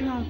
নাও।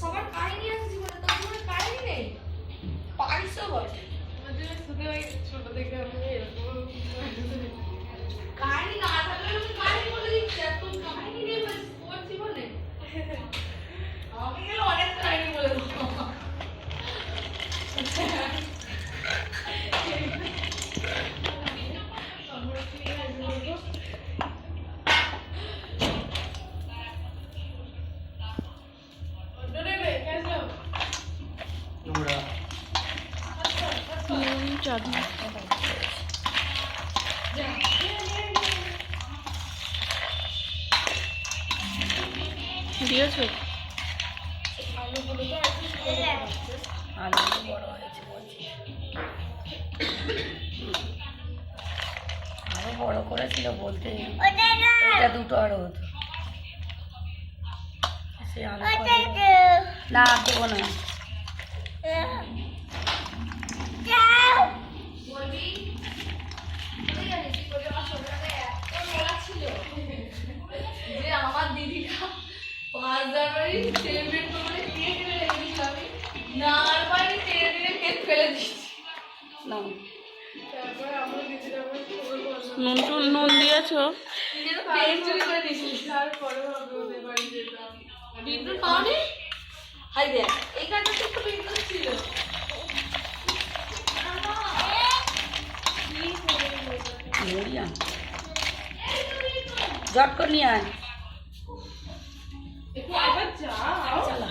সবার কাহিনী আছে জীবনে, তোর জীবনে কাহিনী নেই, পারিসও বটে। ছোট থেকে আমি কাহিনী না থাকলে তুমি কাহিনী বলে দিচ্ছি, আর তোর কাহিনী নেই তোর জীবনে। আমি গেলে অনেক কাহিনী বলে দেবো। দিয়েছো আলু বলে তো আলু বড় হয়েছে বলছি, আরো বড় করেছিল বলতে, এটা দুটো আরো হতো। সে আলু না দেবো না। বলবি ছিল যে আমার দিদিটা 5 জানুয়ারি সেলিব্রেট করে কেক এনে রেখেছিল, আমি নার বাড়ি তেরে দিনে কেক ফেলে দিচ্ছি। তারপরে আমার দিদিরা আমার নুন দিয়েছো? পেন চুরি করে দিয়েছিল। তারপরে হবে ওদের বাড়ি যেতাম। বিদ্যুৎ পাওনি? হাই দেখ এইখানটা তো একটু বিদ্যুৎ ছিল। জট করে নিয়ে আয়। একটু আবার যাও। চালা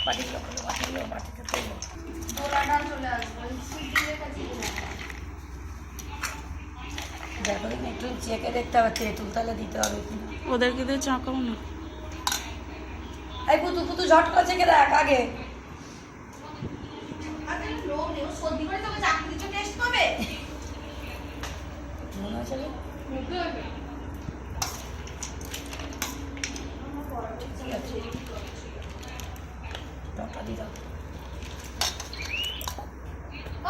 বাটিতে দোলাটা চলে আসবে সিটির কাছে। দেখো একটু চেকে দেখতে হবে, তেঁতুল তাহলে দিতে হবে কিনা। ওদেরকে দিয়ে চাকাও না। এই পুতু পুতু ঝট করে চেকে দেখ আগে। আরে লোক নেই, সত্যি করে তোকে চাকরি দিতে টেস্ট করবে। মনে আছে রে? মুখে হবে। ঠিক আছে, টপটা দিয়ে দাও।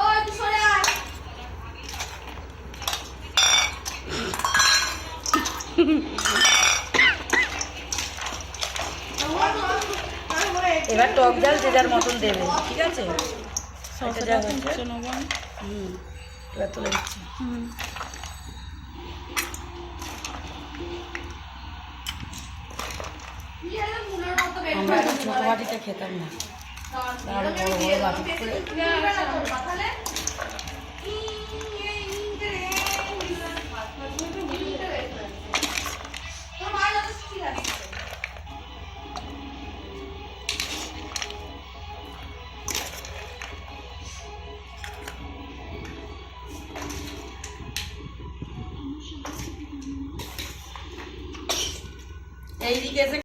ওই তুই সরে আয়। এবার টক জাল যে যার মতন দেবে, ঠিক আছে? সসটা তুলছে নেবো। এবার তুলে দিচ্ছি। আমরা এখন ছোট বাটিতে খেতাম না, আরো বড় বড় বাটি করে। এইদিকে এসে